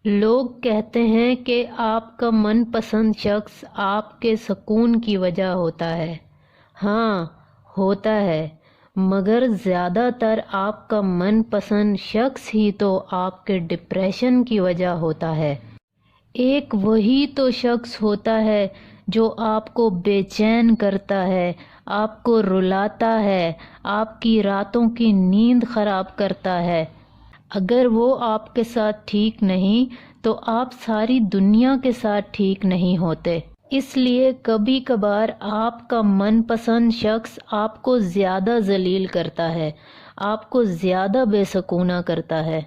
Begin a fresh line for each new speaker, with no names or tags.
لوگ کہتے ہیں کہ آپ کا من پسند شخص آپ کے سکون کی وجہ ہوتا ہے۔ ہاں، ہوتا ہے، مگر زیادہ تر آپ کا من پسند شخص ہی تو آپ کے ڈپریشن کی وجہ ہوتا ہے۔ ایک وہی تو شخص ہوتا ہے جو آپ کو بے چین کرتا ہے، آپ کو رلاتا ہے، آپ کی راتوں کی نیند خراب کرتا ہے۔ اگر وہ آپ کے ساتھ ٹھیک نہیں تو آپ ساری دنیا کے ساتھ ٹھیک نہیں ہوتے۔ اس لیے کبھی کبھار آپ کا من پسند شخص آپ کو زیادہ ذلیل کرتا ہے، آپ کو زیادہ بے سکونہ کرتا ہے۔